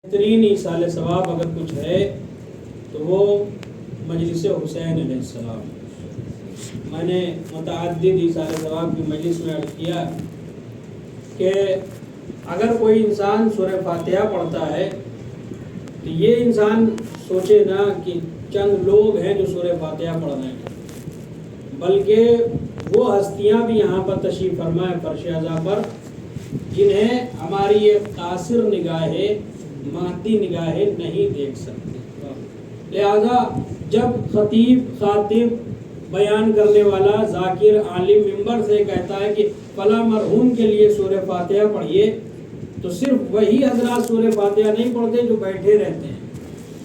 بہترین ایصال ثواب اگر کچھ ہے تو وہ مجلس حسین علیہ السلام. میں نے متعدد ایصال ثواب کی مجلس میں عرض کیا کہ اگر کوئی انسان سورہ فاتحہ پڑھتا ہے تو یہ انسان سوچے نہ کہ چند لوگ ہیں جو سورہ فاتحہ پڑھ رہے ہیں، بلکہ وہ ہستیاں بھی یہاں پر تشریف فرما ہے فرش اعضاء پر، جنہیں ہماری یہ قاصر نگاہیں مادی نگاہیں نہیں دیکھ سکتی. لہذا جب خطیب خاطب بیان کرنے والا ذاکر عالم ممبر سے کہتا ہے کہ فلاں مرحوم کے لیے سورہ فاتحہ پڑھیے، تو صرف وہی حضرات سورہ فاتحہ نہیں پڑھتے جو بیٹھے رہتے ہیں،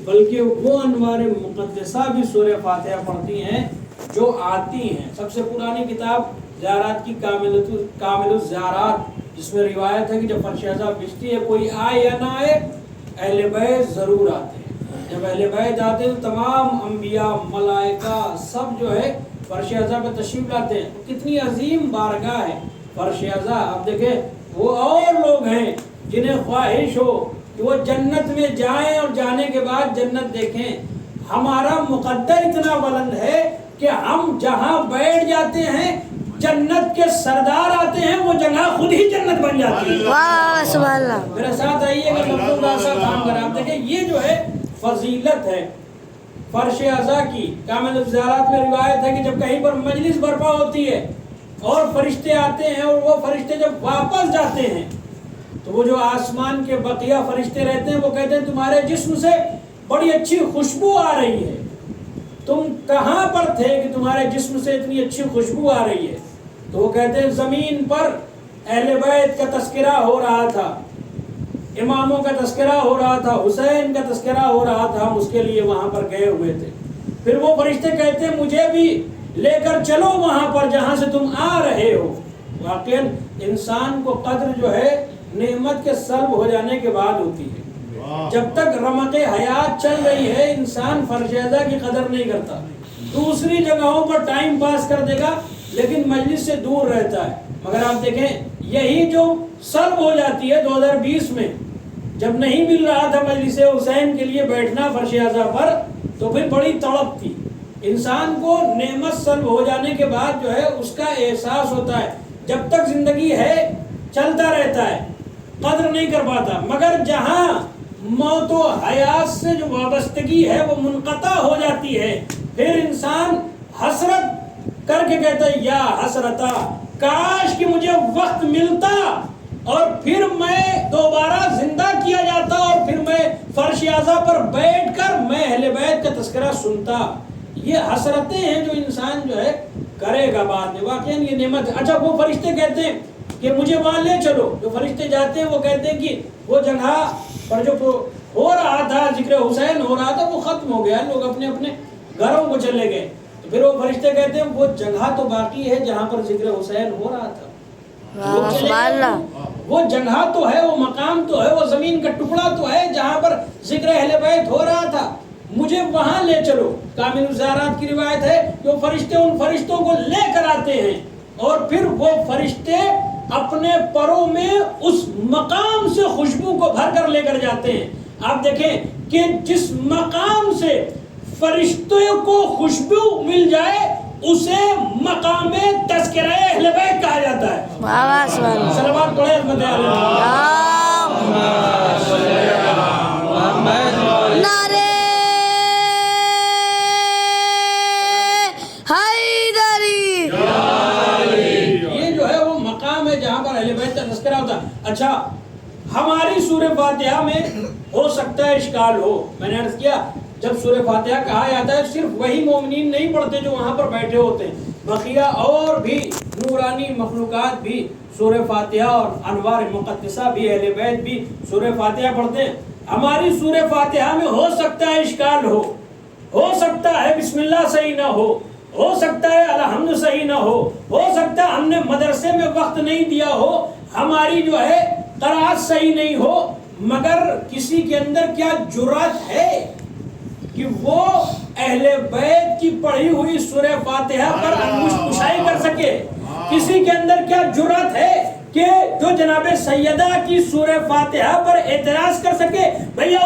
بلکہ وہ انوار مقدسہ بھی سورہ فاتحہ پڑھتی ہیں جو آتی ہیں. سب سے پرانی کتاب زیارات کی کامل الزیارات، جس میں روایت ہے کہ جب فرش اعضاء بچتی ہے کوئی آئے یا نہ آئے اہل بیت ضرور آتے ہیں. جب اہل بیت آتے ہیں تو تمام انبیاء ملائکہ سب جو ہے فرش اعضاء پہ تشریف لاتے ہیں. کتنی عظیم بارگاہ ہے فرش اعضاء. آپ دیکھیں وہ اور لوگ ہیں جنہیں خواہش ہو کہ وہ جنت میں جائیں اور جانے کے بعد جنت دیکھیں. ہمارا مقدر اتنا بلند ہے کہ ہم جہاں بیٹھ جاتے ہیں جنت کے سردار آتے ہیں، وہ جگہ خود ہی جنت بن جاتی ہے. واہ سبحان اللہ. میرے ساتھ آئیے گا لفظ کا کام کریں. آپ دیکھیں یہ جو ہے فضیلت ہے فرش اعضاء کی. کامل الزیارات میں روایت ہے کہ جب کہیں پر مجلس برپا ہوتی ہے اور فرشتے آتے ہیں اور وہ فرشتے جب واپس جاتے ہیں تو وہ جو آسمان کے بقیہ فرشتے رہتے ہیں وہ کہتے ہیں تمہارے جسم سے بڑی اچھی خوشبو آ رہی ہے، تم کہاں پر تھے کہ تمہارے جسم سے اتنی اچھی خوشبو آ رہی ہے؟ تو وہ کہتے ہیں زمین پر اہل بیت کا تذکرہ ہو رہا تھا، اماموں کا تذکرہ ہو رہا تھا، حسین کا تذکرہ ہو رہا تھا، ہم اس کے لیے وہاں پر گئے ہوئے تھے. پھر وہ فرشتے کہتے ہیں مجھے بھی لے کر چلو وہاں پر جہاں سے تم آ رہے ہو. واقعاً انسان کو قدر جو ہے نعمت کے سلب ہو جانے کے بعد ہوتی ہے. جب تک رمق حیات چل رہی ہے انسان فرش اعضاء کی قدر نہیں کرتا، دوسری جگہوں پر ٹائم پاس کر دے گا لیکن مجلس سے دور رہتا ہے. مگر آپ دیکھیں یہی جو سلب ہو جاتی ہے 2020 میں جب نہیں مل رہا تھا مجلس حسین کے لیے بیٹھنا فرش اعضاء پر، تو پھر بڑی تڑپ تھی. انسان کو نعمت سلب ہو جانے کے بعد جو ہے اس کا احساس ہوتا ہے. جب تک زندگی ہے چلتا رہتا ہے، قدر نہیں کر پاتا. مگر جہاں موت و حیات سے جو وابستگی ہے وہ منقطع ہو جاتی ہے، پھر انسان حسرت کر کے کہتا ہے یا حسرتا، کاش کہ مجھے وقت ملتا اور پھر میں دوبارہ زندہ کیا جاتا اور پھر میں فرش اعضاء پر بیٹھ کر میں اہل بیت کا تذکرہ سنتا. یہ حسرتیں ہیں جو انسان جو ہے کرے گا بعد میں. واقعاً یہ نعمت ہے. اچھا وہ فرشتے کہتے ہیں کہ مجھے وہاں لے چلو. جو فرشتے جاتے ہیں وہ کہتے ہیں کہ وہ جگہ پر جو ہو رہا تھا ذکر حسین ہو رہا تھا وہ ختم ہو گیا، لوگ اپنے اپنے گھروں کو چلے گئے. تو پھر وہ فرشتے کہتے ہیں وہ جگہ تو باقی ہے جہاں پر ذکر حسین ہو رہا تھا. وہ جگہ تو ہے، وہ مقام تو ہے، وہ زمین کا ٹکڑا تو ہے جہاں پر ذکر اہل بیت ہو رہا تھا، مجھے وہاں لے چلو. کامل الزیارات کی روایت ہے کہ وہ فرشتے ان فرشتوں کو لے کر آتے ہیں اور پھر وہ فرشتے اپنے پروں میں اس مقام سے خوشبو کو بھر کر لے کر جاتے ہیں. آپ دیکھیں کہ جس مقام سے فرشتوں کو خوشبو مل جائے اسے مقام تذکرہ اہل بیت کہا جاتا ہے. صلوات پڑھیں احمد نعرے حیدری. یہ جو ہے وہ مقام ہے جہاں پر اہل بیت کا تذکرہ ہوتا ہے. اچھا ہماری سورہ فاتحہ میں ہو سکتا ہے اشکال ہو. میں نے عرض کیا جب سورہ فاتحہ کہا جاتا ہے صرف وہی مومنین نہیں پڑھتے جو وہاں پر بیٹھے ہوتے ہیں، بقیہ اور بھی نورانی مخلوقات بھی سورہ فاتحہ اور انوار مقدسہ بھی اہل بیت بھی سورہ فاتحہ پڑھتے ہیں. ہماری سورہ فاتحہ میں ہو سکتا ہے اشکال ہو سکتا ہے بسم اللہ صحیح نہ ہو سکتا ہے الحمد صحیح نہ ہو سکتا ہے ہم نے مدرسے میں وقت نہیں دیا ہو، ہماری جو ہے قرأت صحیح نہیں ہو. مگر کسی کے اندر کیا جرأت ہے کہ وہ اہل بیت کی پڑھی ہوئی سورہ فاتحہ پر انگشت کشائی کر سکے؟ کسی کے اندر کیا جرأت ہے کہ جو جناب سیدہ کی سورہ فاتحہ پر اعتراض کر سکے؟ بھیا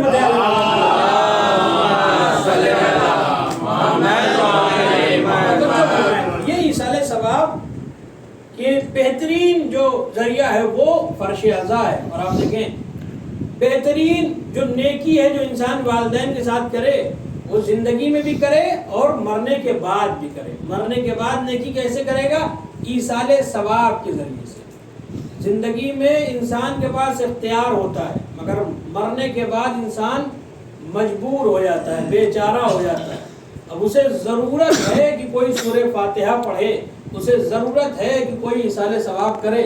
عظمت یہ ایصال ثواب کہ بہترین جو ذریعہ ہے وہ فرش عزا ہے. اور آپ دیکھیں بہترین جو نیکی ہے جو انسان والدین کے ساتھ کرے وہ زندگی میں بھی کرے اور مرنے کے بعد بھی کرے. مرنے کے بعد نیکی کیسے کرے گا؟ ایصال ثواب کے ذریعے سے. زندگی میں انسان کے پاس اختیار ہوتا ہے مگر مرنے کے بعد انسان مجبور ہو جاتا ہے، بے چارہ ہو جاتا ہے. اب اسے ضرورت ہے کہ کوئی سورہ فاتحہ پڑھے، اسے ضرورت ہے کہ کوئی ایصال ثواب کرے.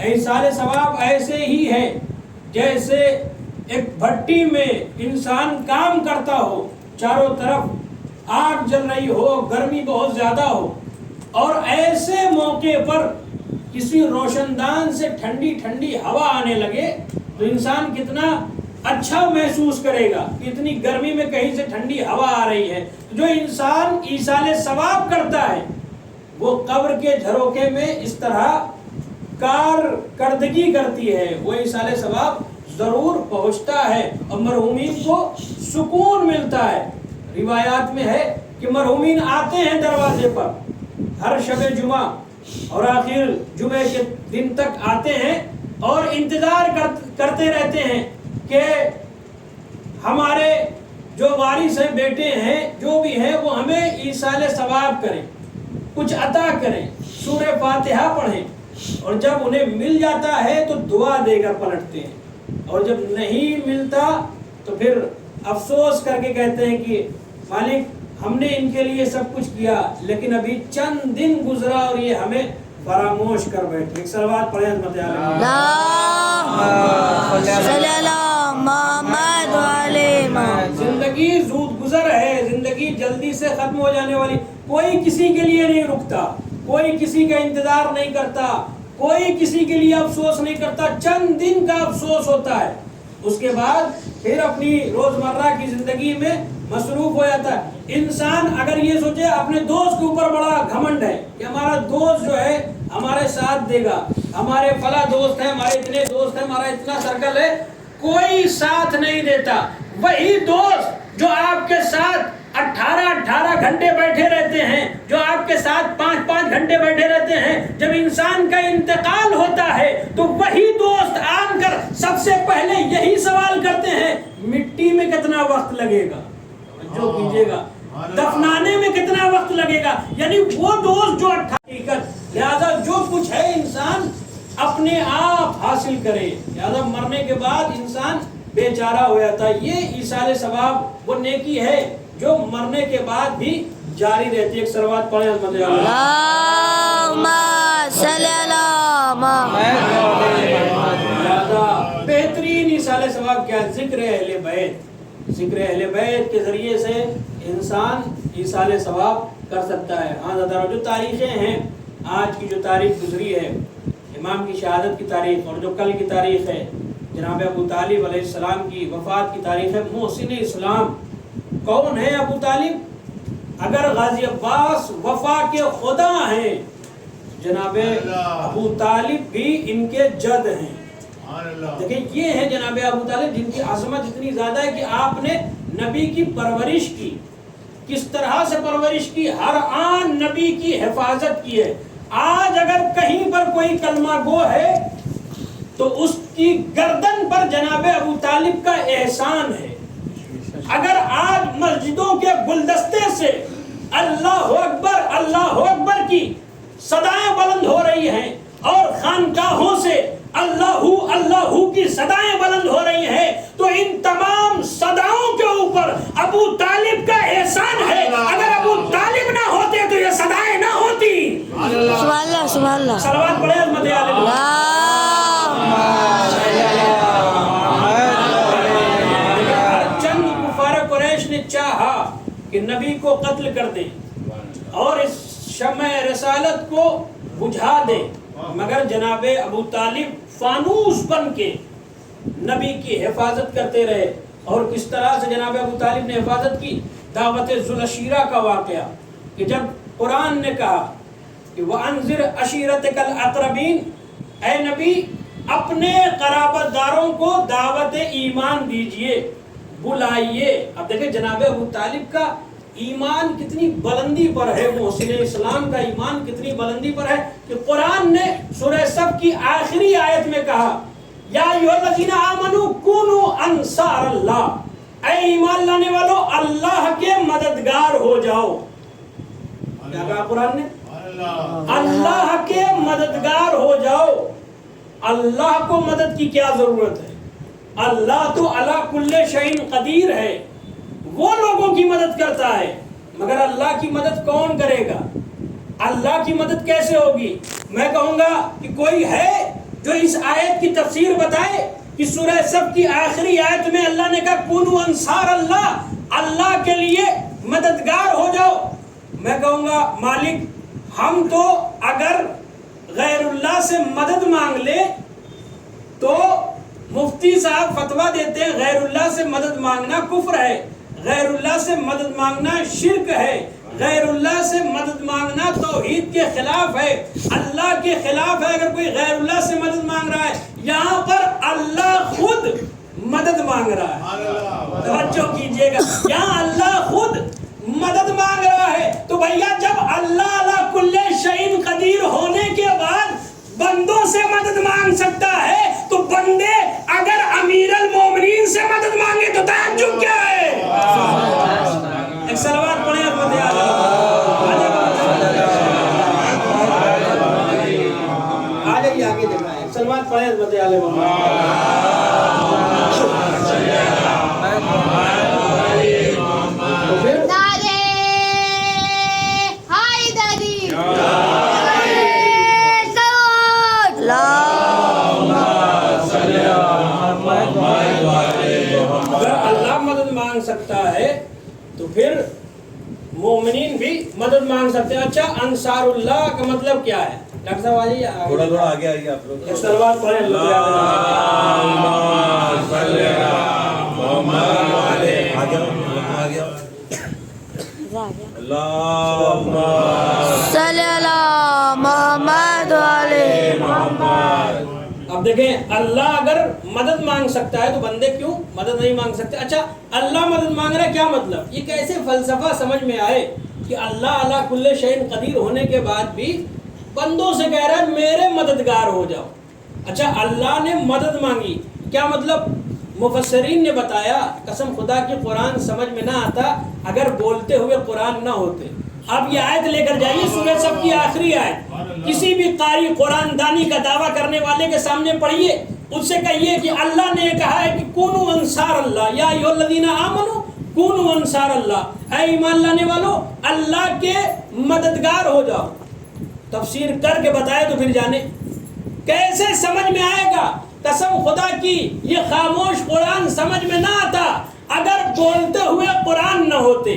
ایصال ثواب ایسے ہی ہے جیسے ایک بھٹی میں انسان کام کرتا ہو، چاروں طرف آگ جل رہی ہو، گرمی بہت زیادہ ہو، اور ایسے موقع پر کسی روشن دان سے ٹھنڈی ٹھنڈی ہوا آنے لگے تو انسان کتنا اچھا محسوس کرے گا کہ اتنی گرمی میں کہیں سے ٹھنڈی ہوا آ رہی ہے. جو انسان ایصال ثواب کرتا ہے وہ قبر کے جھروکے میں اس طرح کارکردگی کرتی ہے، وہ ایصال ثواب ضرور پہنچتا ہے اور مرحومین کو سکون ملتا ہے. روایات میں ہے کہ مرحومین آتے ہیں دروازے پر ہر شب جمعہ اور آخر جمعے کے دن تک آتے ہیں اور انتظار کرتے رہتے ہیں کہ ہمارے جو وارث ہیں، بیٹے ہیں، جو بھی ہیں، وہ ہمیں ایصال ثواب کریں، کچھ عطا کریں، سورہ فاتحہ پڑھیں. اور جب انہیں مل جاتا ہے تو دعا دے کر پلٹتے ہیں، اور جب نہیں ملتا تو پھر افسوس کر کے کہتے ہیں کہ مالک ہم نے ان کے لیے سب کچھ کیا لیکن ابھی چند دن گزرا اور یہ ہمیں فراموش کر بیٹھے. ایک صلوات پڑھیں عظمت عالم. زندگی زود گزر ہے، زندگی جلدی سے ختم ہو جانے والی. کوئی کسی کے لیے نہیں رکتا، کوئی کسی کا انتظار نہیں کرتا، کوئی کسی کے لیے افسوس نہیں کرتا. چند دن کا افسوس ہوتا ہے، اس کے بعد پھر اپنی روزمرہ کی زندگی میں مصروف ہو جاتا ہے. انسان اگر یہ سوچے اپنے دوست کے اوپر بڑا گھمنڈ ہے کہ ہمارا دوست جو ہے ہمارے ساتھ دے گا، ہمارے فلاں دوست ہیں، ہمارے اتنے دوست ہیں، ہمارا اتنا سرکل ہے، کوئی ساتھ نہیں دیتا. وہی دوست جو آپ کے ساتھ 18 گھنٹے بیٹھے رہتے ہیں، جو آپ کے ساتھ 5 گھنٹے بیٹھے رہتے ہیں، جب انسان کا انتقال ہوتا ہے تو وہی دوست آن کر سب سے پہلے یہی سوال کرتے ہیں مٹی میں کتنا وقت لگے گا، جو کیجیے گا دفنانے میں کتنا وقت لگے گا. یعنی وہ دوست جو حقیقت. لہذا جو کچھ ہے انسان اپنے آپ حاصل کرے، لہذا مرنے کے بعد انسان بے چارہ ہو جاتا ہے. یہ ایصال ثواب وہ نیکی ہے جو مرنے کے بعد بھی جاری رہتی ہے. ایک صلوات پڑھیں عظمت اللہم صلی علی محمد. بہترین ایصال ثواب کیا؟ ذکر اہل بیت. ذکر اہل بیت کے ذریعے سے انسان ایصال ثواب کر سکتا ہے. ہاں جو تاریخیں ہیں، آج کی جو تاریخ گزری ہے امام کی شہادت کی تاریخ، اور جو کل کی تاریخ ہے جناب ابو طالب علیہ السلام کی وفات کی تاریخ ہے. محسن اسلام کون ہے ابو طالب؟ اگر غازی عباس وفا کے خدا ہیں، جناب ابو طالب بھی ان کے جد ہیں. دیکھیں یہ ہے جناب ابو طالب جن کی عظمت اتنی زیادہ ہے کہ آپ نے نبی کی پرورش کی. کس طرح سے پرورش کی؟ ہر آن نبی کی حفاظت کی ہے. آج اگر کہیں پر کوئی کلمہ گو ہے تو اس کی گردن پر جناب ابو طالب کا احسان ہے. اگر آج مسجدوں کے گلدستے سے اللہ اکبر کی صدائیں بلند ہو رہی ہیں اور خانقاہوں سے اللہ کی صدائیں بلند ہو رہی ہیں تو ان تمام صداؤں کے اوپر ابو طالب کا احسان ہے. اگر ابو طالب نہ ہوتے تو یہ صدائیں نہ ہوتی. سبحان اللہ سبحان اللہ. صلوات پڑھیں عظمت عالم. چند کفار قریش نے چاہا کہ نبی کو قتل کر دیں اور اس شمع رسالت کو بجھا دیں، مگر جناب ابو طالب فانوس بن کے نبی کی حفاظت کرتے رہے. اور کس طرح سے جناب ابو طالب نے حفاظت کی؟ دعوت ذوالعشیرہ کا واقعہ کہ جب قرآن نے کہا کہ وَأَنذِرْ عَشِيرَتَكَ الْأَقْرَبِينَ، اے نبی اپنے قرابت داروں کو دعوت ایمان دیجئے. بلائیے. اب دیکھیں جناب ابو طالب کا ایمان کتنی بلندی پر ہے, محسن اسلام کا ایمان کتنی بلندی پر ہے کہ قرآن نے سورہ صف کی آخری آیت میں کہا یا ایھا الذین آمنوا کونوا انصار اللہ, اے ایمان لانے والو اللہ کے مددگار ہو جاؤ. کیا کہا قرآن نے؟ اللہ کے مددگار ہو جاؤ. اللہ کو مدد کی کیا ضرورت ہے؟ اللہ تو علی کل شیء قدیر ہے, وہ لوگوں کی مدد کرتا ہے, مگر اللہ کی مدد کون کرے گا؟ اللہ کی مدد کیسے ہوگی؟ میں کہوں گا کہ کوئی ہے جو اس آیت کی تفسیر بتائے کہ سورہ صف کی آخری آیت میں اللہ نے کہا کونوا انصار اللہ, اللہ کے لیے مددگار ہو جاؤ. میں کہوں گا مالک ہم تو اگر غیر اللہ سے مدد مانگ لے تو مفتی صاحب فتویٰ دیتے ہیں غیر اللہ سے مدد مانگنا کفر ہے, غیر اللہ سے مدد مانگنا شرک ہے, غیر اللہ سے مدد مانگنا توحید کے خلاف ہے, اللہ کے خلاف ہے. اگر کوئی غیر اللہ سے مدد مانگ رہا ہے, یہاں پر اللہ خود مدد مانگ رہا ہے, توجہ کیجئے گا, یہاں اللہ خود مدد مانگ رہا ہے. تو بھیا جب اللہ علی کل شیء قدیر ہونے کے بعد بندوں سے مدد مانگ سکتا ہے تو بندے اگر امیر المومنین سے مدد مانگے تو تعجب کیا ہے؟ ایک صلوات پڑھیں فتح آ جائیے آگے دکھائیں, ایک صلوات پڑھیں فتح علیہ تو پھر اگر اللہ مدد مانگ سکتا ہے تو پھر مومنین بھی مدد مانگ سکتے ہیں. اچھا انصار اللہ کا مطلب کیا ہے؟ ڈاکٹر صاحب آئیے, تھوڑا آگے آئیے آپ لوگ. ایک صلوات پڑھیں اللہم صلی علی محمد وعلی محمد. اب دیکھیں اللہ اگر مدد مانگ سکتا ہے تو بندے کیوں مدد نہیں مانگ سکتے؟ اچھا اللہ مدد مانگ رہا ہے کیا مطلب؟ یہ کیسے فلسفہ سمجھ میں آئے کہ اللہ علی کل شیء قدیر ہونے کے بعد بھی بندوں سے کہہ رہا ہے میرے مددگار ہو جاؤ. اچھا اللہ نے مدد مانگی, کیا مطلب؟ مفسرین نے بتایا قسم خدا کی قرآن سمجھ میں نہ آتا اگر بولتے ہوئے قرآن نہ ہوتے. اب یہ آیت لے کر جائیے سورہ صف کی آخری آیت, کسی بھی قاری قرآن دانی کا دعویٰ کرنے والے کے سامنے پڑھیے, اس سے کہیے کہ اللہ نے کہا ہے کہ کونوا انصار اللہ, یا ایھا الذین آمنوا کونوا انصار اللہ, اے ایمان لانے والو اللہ کے مددگار ہو جاؤ. تفسیر کر کے بتائے تو پھر جانے کیسے سمجھ میں آئے گا؟ قسم خدا کی یہ خاموش قرآن سمجھ میں نہ آتا اگر بولتے ہوئے قرآن نہ ہوتے.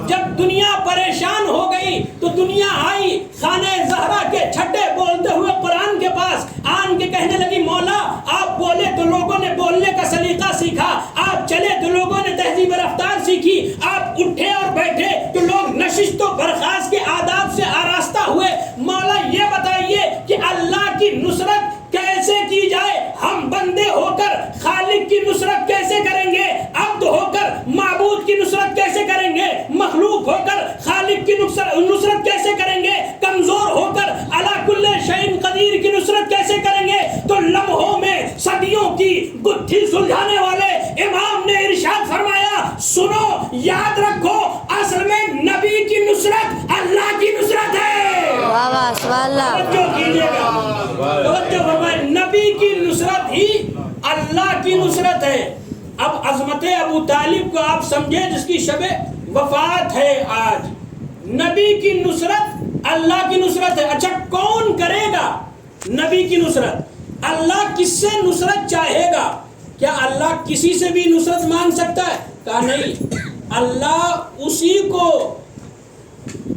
جب دنیا پریشان ہو گئی تو دنیا آئی خانہ زہرا کے چھٹے بولتے ہوئے قرآن کے پاس, آن کے کہنے لگی مولا آپ بولے تو لوگوں نے بولنے کا سلیقہ سیکھا, آپ چلے تو لوگوں نے تہذیب رفتار سیکھی, آپ اٹھے اور بیٹھے تو لوگ نشست و برخاست کے آداب سے آراستہ ہوئے. مولا یہ بتائیے کہ اللہ کی نصرت کیسے کی جائے؟ ہم بندے ہو کر خالق کی نصرت کیسے کریں گے؟ عبد ہو کر معبود کی نصرت کیسے کریں گے؟ مخلوق ہو کر خالق کی نصرت کیسے کریں گے؟ کمزور ہو کر علی کل شیء قدیر کی نصرت کیسے کریں گے؟ تو لمحوں میں صدیوں کی گتھی سلجھانے والے امام نے ارشاد فرمایا سنو یاد رکھو اصل میں نبی کی نصرت اللہ کی نصرت ہے. واہ واہ سبحان اللہ. توجہ کیجئے گا, توجہ فرمائے, نبی کی نصرت ہی اللہ کی نصرت ہے. اب عظمت ابو طالب کو آپ سمجھیں جس کی شب وفات ہے آج, نبی کی نصرت اللہ کی نصرت ہے. اچھا کون کرے گا نبی کی نصرت؟ اللہ کس سے نصرت چاہے گا؟ کیا اللہ کسی سے بھی نصرت مانگ سکتا ہے؟ کہا نہیں, اللہ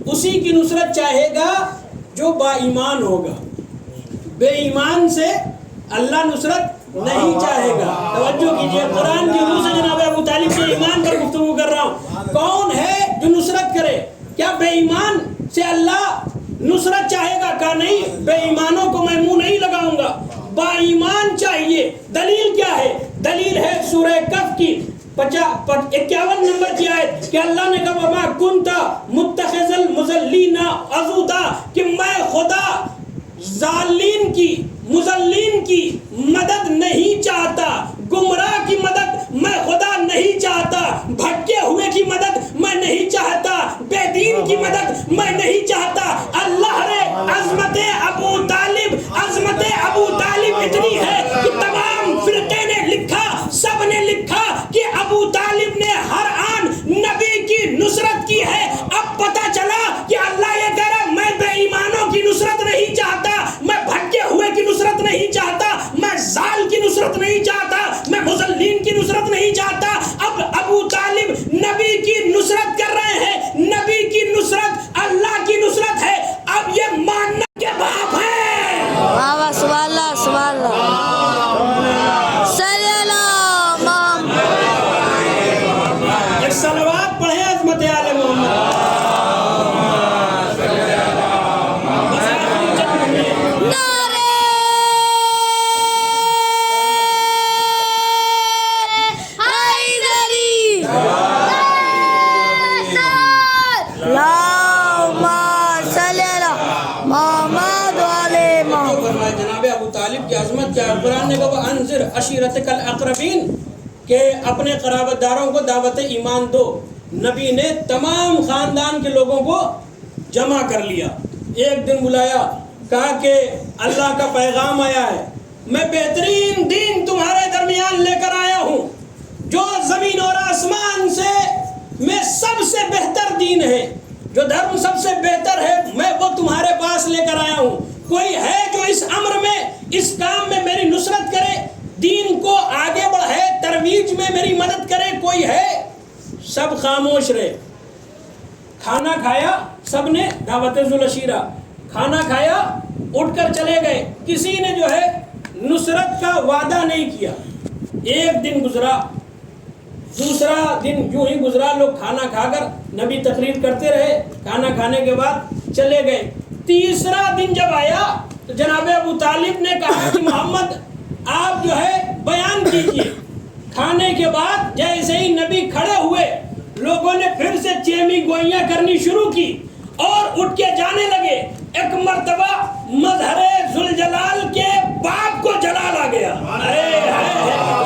اسی کی نصرت چاہے گا جو با ایمان ہوگا. بے ایمان سے اللہ نصرت نہیں چاہے گا. توجہ کیجئے, قرآن کی روح سے جناب ابو طالب کے ایمان پر گفتگو کر رہا ہوں. کون ہے جو نصرت کرے؟ کیا بے ایمان سے اللہ نصرت چاہے گا؟ کہا نہیں, بے ایمانوں کو میں منہ نہیں لگاؤں گا, با ایمان چاہیے. دلیل کیا ہے؟ دلیل ہے سورہ کہف کی 51 نمبر کی آیت کہ اللہ نے کہا وما کنت متخذ المضلین عضدا کہ میں خدا ضالین کی مضلین کی مدد نہیں چاہتا، گمراہ کی مدد میں خدا نہیں چاہتا، بھٹکے ہوئے کی مدد میں نہیں چاہتا، بے دین کی مدد میں نہیں چاہتا۔ اللہ نے عظمت ابو طالب اتنی ہے کہ تمام فرقے نے لکھا، سب نے لکھا کہ ابو طالب نے ہر آن نبی کی نصرت کی ہے۔ اب پتہ چلا کہ اللہ یہ کہہ رہا میں بے ایمانوں کی نصرت نہیں چاہتا، میں بھٹکے ہوئے کی نصرت نہیں چاہتا، میں زال کی نصرت نہیں چاہتا، میں مضلین کی نصرت نہیں چاہتا۔ اب ابو طالب نبی کی نصرت کر رہے ہیں، نبی کی نصرت اللہ کی نصرت ہے۔ اب یہ ماننا کے باپ ہے۔ سبحان اللہ سبحان اللہ صلی اللہ محمد۔ ایک صلوات پڑھیں عظمت آل محمد۔ جناب ابو طالب کی عظمت کیا ہے؟ قرآن نے کہا انذر عشیرتک الاقربین کہ اپنے قرابت داروں کو دعوت ایمان دو۔ نبی نے تمام خاندان کے لوگوں کو جمع کر لیا، ایک دن بلایا، کہا کہ اللہ کا پیغام آیا ہے، میں بہترین دین تمہارے درمیان لے کر آیا ہوں، جو زمین اور آسمان سے میں سب سے بہتر دین ہے، جو دھرم سب سے بہتر ہے میں وہ تمہارے پاس لے کر آیا ہوں۔ کوئی ہے جو اس امر میں اس کام میں میری نصرت کرے، دین کو آگے بڑھائے، ترویج میں میری مدد کرے؟ کوئی ہے؟ سب خاموش رہے۔ کھانا کھایا سب نے، دعوت ذوالعشیرہ، کھانا کھایا، اٹھ کر چلے گئے، کسی نے جو ہے نصرت کا وعدہ نہیں کیا۔ ایک دن گزرا، دوسرا دن یوں ہی گزرا، لوگ کھانا کھا کر نبی تقریر کرتے رہے، کھانا کھانے کے بعد چلے گئے۔ تیسرا دن جب آیا تو جناب ابو طالب نے کہا کہ محمد آپ جو ہے بیان کیجئے۔ کھانے کے بعد جیسے ہی نبی کھڑے ہوئے، لوگوں نے پھر سے چیمی گوئیاں کرنی شروع کی اور اٹھ کے جانے لگے۔ ایک مرتبہ مظہر ذوالجلال کے باپ کو جلال آ گیا،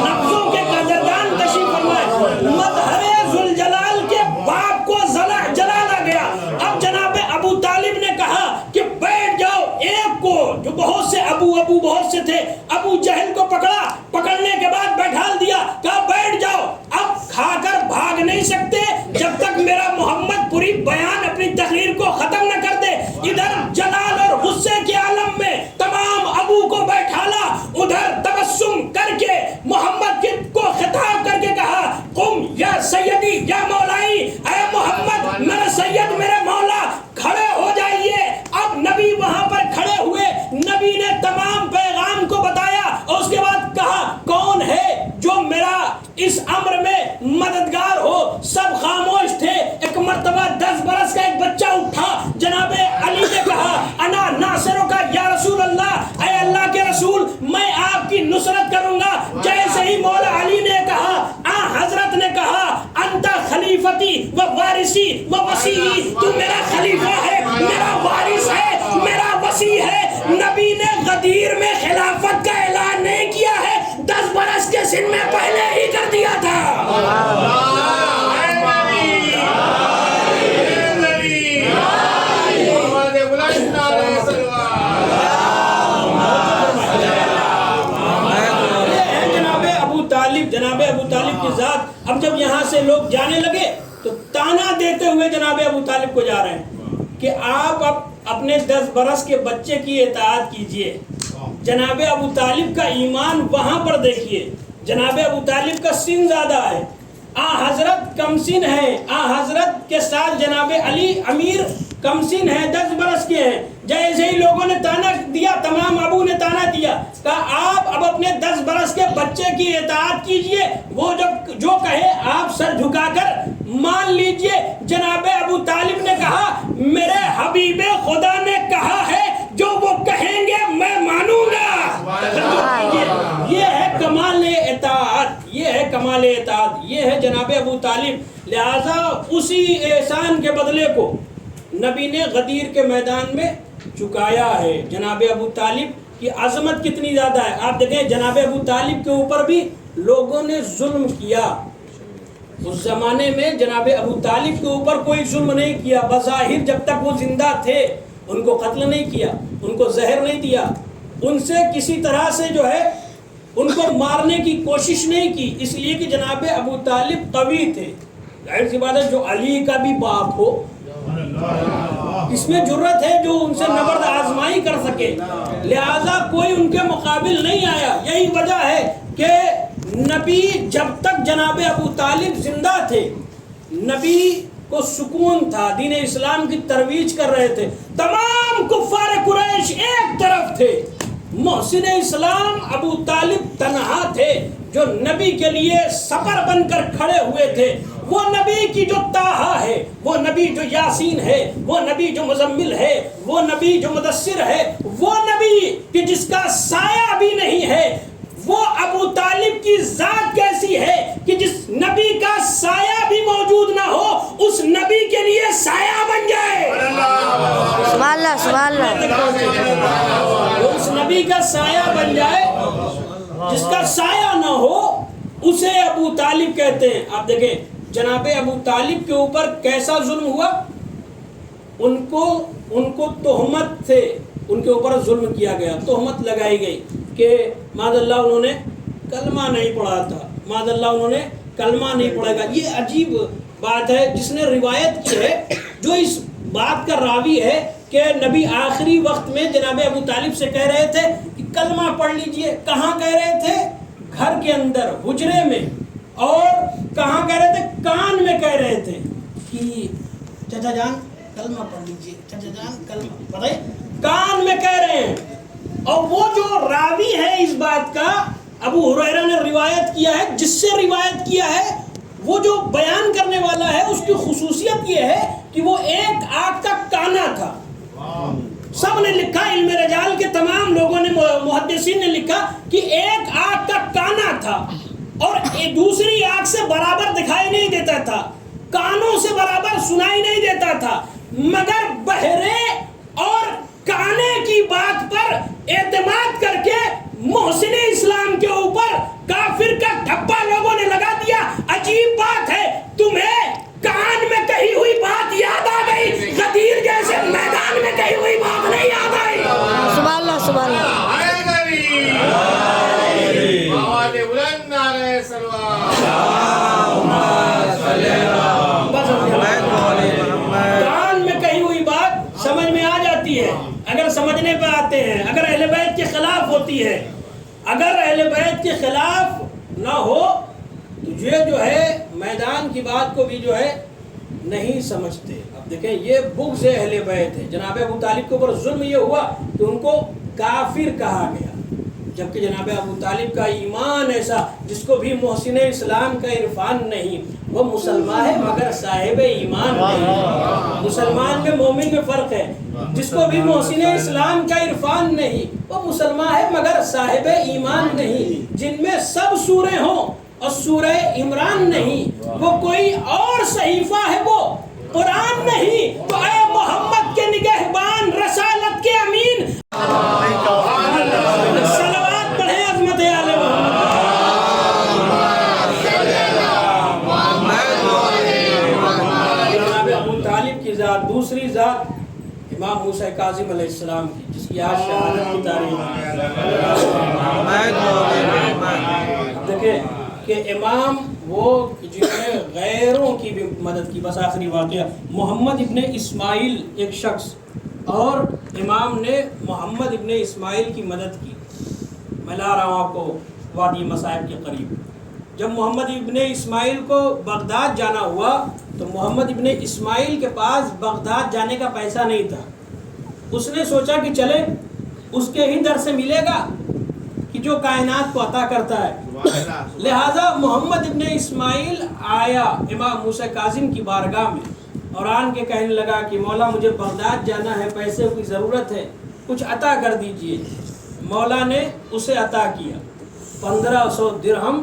نفسوں کے قدردان تشریف فرمائے، مظہر ذوالجلال کے باپ کو جلال آ گیا۔ اب جناب ابو طالب نے کہا کہ بیٹھ جاؤ، ایک کو جو بہت سے ابو بہت سے تھے، ابو جہل کو پکڑا، پکڑنے کے بعد بیٹھال دیا، کہا بیٹھ جاؤ، اب کھا کر بھاگ نہیں سکتے جب تک میرا محمد پوری بیان اپنی تقریر کو ختم نہ کر دے۔ ادھر جلال اور غصے کے عالم میں تمام ابو کو بیٹھالا، ادھر تبسم کر کے محمد کو خطاب کر کے کہا قم یا سیدی یا مولائی، اے محمد میرے سید میرے مولا کھڑے ہو جائیے۔ اب نبی وہاں پر کھڑے ہوئے، نبی نے تمام پیغام کو بتایا اور اس کے بعد کہا کون ہے جو میرا اس امر میں مددگار ہو؟ سب خاموش تھے۔ ایک مرتبہ 10 برس کا ایک بچہ اٹھا، جناب علی نے کہا انا ناصرو کا یا رسول اللہ، اے اللہ کے رسول میں آپ کی نصرت کروں گا۔ جیسے ہی مولا علی نے کہا، حضرت نے کہا انت خلیفتی و وارثی و وصی، تو میرا خلیفہ ہے، میرا وارث ہے، میرا وصی ہے۔ نبی نے غدیر میں خلافت کا اعلان نہیں کیا ہے، 10 برس کے سن میں پہلے ہی کر دیا تھا۔ جناب ابو طالب کی ذات۔ اب جب یہاں سے لوگ جانے لگے تو تانا دیتے ہوئے جناب ابو طالب کو جا رہے ہیں کہ آپ اب اپنے 10 برس کے بچے کی اطاعت کیجئے۔ جناب ابو طالب کا ایمان وہاں پر دیکھیے، جناب ابو طالب کا سن زیادہ ہے، حضرت کم سن ہے، حضرت کے ساتھ جناب علی امیر کم سن ہے، 10 برس کے ہیں۔ جیسے ہی لوگوں نے تانا دیا، تمام ابو نے تانا دیا، کہا آپ اب اپنے 10 برس کے بچے کی اطاعت کیجئے، وہ جو کہے آپ سر جھکا کر مان لیجئے۔ جناب ابو طالب نے کہا میرے حبیب خدا نے کہا ہے جو وہ کہیں گے میں مانوں گا۔ یہ ہے کمال اطاعت، یہ ہے کمال اطاعت، یہ ہے جناب ابو طالب۔ لہٰذا اسی احسان کے بدلے کو نبی نے غدیر کے میدان میں چکایا ہے۔ جناب ابو طالب کی عظمت کتنی زیادہ ہے، آپ دیکھیں جناب ابو طالب کے اوپر بھی لوگوں نے ظلم کیا۔ اس زمانے میں جناب ابو طالب کے اوپر کوئی ظلم نہیں کیا، بظاہر جب تک وہ زندہ تھے ان کو قتل نہیں کیا، ان کو زہر نہیں دیا، ان سے کسی طرح سے جو ہے ان کو مارنے کی کوشش نہیں کی، اس لیے کہ جناب ابو طالب قوی تھے۔ ظاہر سی بات ہے جو علی کا بھی باپ ہو اس میں جرت ہے جو ان سے نبرد آزمائی کر سکے، لہذا کوئی ان کے مقابل نہیں آیا۔ یہی وجہ ہے کہ نبی جب تک جناب ابو طالب زندہ تھے نبی کو سکون تھا، دین اسلام کی ترویج کر رہے تھے، تمام کفار قریش ایک طرف تھے، محسن اسلام ابو طالب تنہا تھے جو نبی کے لیے سپر بن کر کھڑے ہوئے تھے۔ وہ نبی کی جو طٰہٰ ہے، وہ نبی جو یاسین ہے، وہ نبی جو مزمل ہے، وہ نبی جو مدثر ہے، وہ نبی کہ جس کا سایہ بھی نہیں ہے، وہ ابو طالب کی ذات کیسی ہے کہ جس نبی کا سایہ بھی موجود نہ ہو اس نبی کے لیے سایہ بن جائے۔ سبحان اللہ سبحان اللہ۔ اس نبی کا سایہ بن جائے، جس کا سایہ نہ ہو اسے ابو طالب کہتے ہیں۔ آپ دیکھیں جناب ابو طالب کے اوپر کیسا ظلم ہوا، ان کو تہمت سے ان کے اوپر ظلم کیا گیا، تہمت لگائی گئی کہ معاذ اللہ انہوں نے کلمہ نہیں پڑھا تھا، معاذ اللہ انہوں نے کلمہ نہیں پڑھا گا۔ یہ عجیب بات ہے، جس نے روایت کی ہے، جو اس بات کا راوی ہے کہ نبی آخری وقت میں جناب ابو طالب سے کہہ رہے تھے کہ کلمہ پڑھ لیجئے، کہاں کہہ رہے تھے؟ گھر کے اندر حجرے میں، اور کہاں کہہ رہے تھے؟ کان میں کہہ رہے تھے کہ چچا جان کلمہ پڑھ لیجئے، چچا جان کلمہ، پتہ ہے کان میں کہہ رہے ہیں۔ اور وہ جو راوی ہے اس بات کا، ابو ہریرہ نے روایت کیا ہے، جس سے روایت کیا ہے وہ جو بیان کرنے والا ہے اس کی خصوصیت یہ ہے کہ وہ ایک آنکھ کا کانا تھا۔ سب نے لکھا، علم رجال کے تمام لوگوں نے، محدثین نے لکھا کہ ایک آنکھ کا کانا تھا اور دوسری آنکھ سے برابر دکھائی نہیں دیتا تھا، کانوں سے برابر سنائی نہیں دیتا تھا، مگر بہرے اور کانے کی بات پر اعتماد کر کے محسن اسلام کے اوپر کافر کا دھبا لوگوں نے لگا دیا۔ عجیب بات ہے، تمہیں کان میں کہی ہوئی بات یاد آ گئی، غدیر جیسے میدان میں کہی ہوئی بات نہیں یاد آئی۔ سبحان اللہ سبحان اللہ۔ کان میں کہی ہوئی بات سمجھ میں آ جاتی ہے اگر سمجھنے پہ آتے ہیں، اگر اہل بیت کے خلاف ہوتی ہے، اگر اہل بیت کے خلاف نہ ہو تو یہ جو ہے میدان کی بات کو بھی جو ہے نہیں سمجھتے۔ اب دیکھیں یہ بغض اہل بیت ہے۔ جناب ابو طالب کے اوپر ظلم یہ ہوا کہ ان کو کافر کہا گیا، جبکہ جناب ابو طالب کا ایمان ایسا جس کو بھی محسن اسلام کا عرفان نہیں، وہ مسلمان ہے مگر صاحب ایمان نہیں۔ مسلمان میں مومن میں فرق ہے، جس کو بھی محسن اسلام کا عرفان نہیں وہ مسلمان ہے مگر صاحب ایمان نہیں۔ جن میں سب سورے ہوں اور سورہ عمران نہیں، وہ کوئی اور صحیفہ ہے، وہ قرآن نہیں، تو اے محمد کے نگہبان، رسالت کے امین، صلوات پڑھیں عظمت آل محمد۔ ابو طالب کی ذات، دوسری ذات امام موسیٰ کاظم علیہ السلام کی، جس کی آج شہادت کی تاریخ دیکھیں کہ امام وہ جنہوں نے غیروں کی بھی مدد کی۔ بس آخری واقعہ، محمد ابن اسماعیل ایک شخص، اور امام نے محمد ابن اسماعیل کی مدد کی۔ میں لا رہا ہوں آپ کو وادی مصائب کے قریب۔ جب محمد ابن اسماعیل کو بغداد جانا ہوا تو محمد ابن اسماعیل کے پاس بغداد جانے کا پیسہ نہیں تھا۔ اس نے سوچا کہ چلے اس کے ہی در سے ملے گا کہ جو کائنات کو عطا کرتا ہے، لہذا محمد ابن اسماعیل آیا امام موسیٰ کاظم کی بارگاہ میں اور آن کے کہنے لگا کہ مولا مجھے بغداد جانا ہے، پیسے کی ضرورت ہے، کچھ عطا کر دیجئے۔ مولا نے اسے عطا کیا 1500 درہم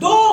2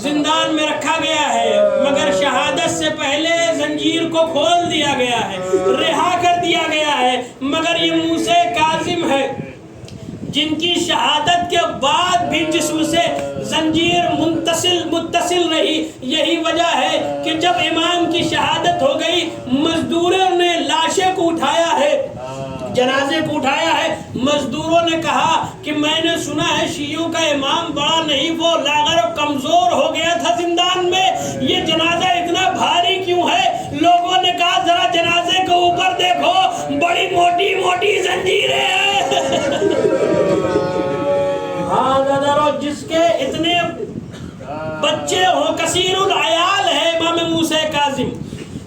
زندان میں رکھا گیا ہے، مگر شہادت سے پہلے زنجیر کو کھول دیا گیا ہے، رہا کر دیا گیا ہے، مگر یہ موسیٰ کاظم ہے جن کی شہادت کے بعد بھی جسم سے زنجیر متصل رہی۔ یہی وجہ ہے کہ جب امام کی شہادت ہو گئی، مزدوروں نے لاشیں کو اٹھایا ہے، جنازے کو اٹھایا ہے، مزدوروں نے کہا کہ میں نے سنا ہے شیعوں کا امام بڑا نہیں، وہ لاغر و کمزور ہو گیا تھا زندان میں، یہ جنازہ اتنا بھاری کیوں ہے؟ لوگوں نے کہا ذرا جنازے کو اوپر دیکھو، بڑی موٹی موٹی زنجیریں ہیں۔ ہاں دادارو، جس کے اتنے بچے ہوں، کثیر العیال ہے امام موسیٰ کاظم،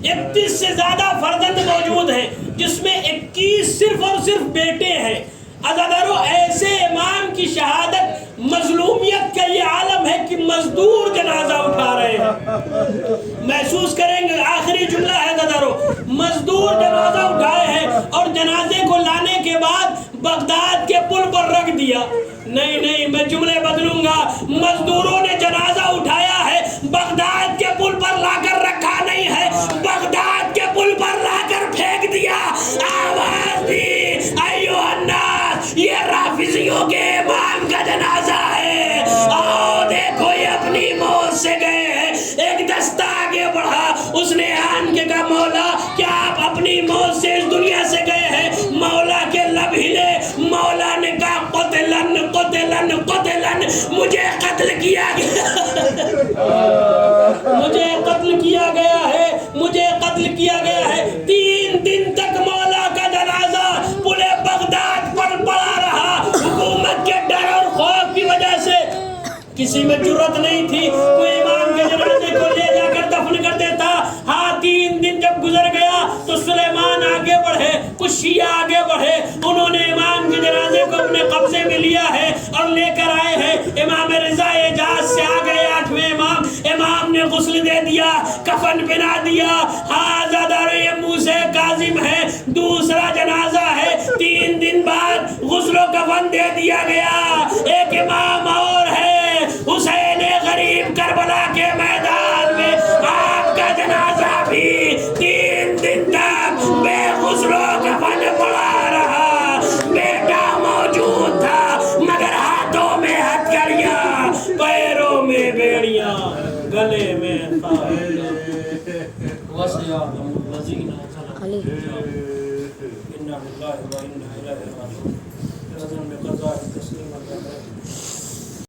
31 سے زیادہ فرزند موجود ہیں، جس میں 21 صرف اور صرف بیٹے ہیں۔ عزیزانو، ایسے امام کی شہادت مظلومیت کا یہ عالم ہے کہ مزدور جنازہ اٹھا رہے ہیں۔ محسوس کریں گے، آخری جملہ ہے عزیزانو، مزدور جنازہ اٹھائے ہیں اور جنازے کو لانے کے بعد بغداد کے پل پر رکھ دیا۔ نہیں، میں جملے بدلوں گا، مزدوروں نے جنازہ اٹھایا ہے، بغداد کے پل پر لا کر رکھا نہیں ہے، بغداد کے پل پر لا کر پھینک دیا، آواز دی ایوہ الناس، یہ رافضیوں کے امام کا جنازہ ہے، آؤ دیکھو یہ اپنی موت سے گئے ہیں۔ ایک دستہ آگے بڑھا، اس نے آن کے کہا مولا کیا آپ اپنی موت سے اس دنیا سے گئے ہیں؟ مولا کے لب ہلے، مولا نے کہا قتلن قتلن قتلن، مجھے قتل کیا گیا، مجھے قتل کیا گیا ہے، مجھے قتل کیا گیا ہے۔ 3 دن تک مولا کا جنازہ پورے بغداد پر پڑا رہا، حکومت کے ڈر اور خوف کی وجہ سے کسی میں جرت نہیں تھی کوئی امام کے جنازے کو لے جا کر دفن کر دیتا۔ ہاں 3 دن جب گزر گیا تو سلیمان آگے بڑھے، کچھ شیعہ آگے بڑھے، انہوں نے امام کے جنازے کو اپنے قبضے میں لیا ہے اور لے کر آئے ہیں۔ امام رضا اعجاز سے آ گئے 8ویں امام، امام نے غسل دے دیا، کفن پہنا دیا۔ ہاں زیادہ یہ موسیٰ کاظم ہے، دوسرا جنازہ ہے، 3 دن بعد غسل و کفن دے دیا گیا۔ ایک امام اور ہے، حسین غریب کربلا کے میدان میں، آپ کا جنازہ بھی 3 دن تک بے غسل و کفن پڑا رہا۔ بیٹا موجود تھا مگر ہاتھوں میں ہتھکڑیاں، پیروں میں بیڑیاں، گلے میں خار۔ وَسَيَعْلَمُ الَّذِينَ ظَلَمُوا أَنَّ اللَّهَ وَإِنَّا إِلَيْهِ رَاجِعُونَ۔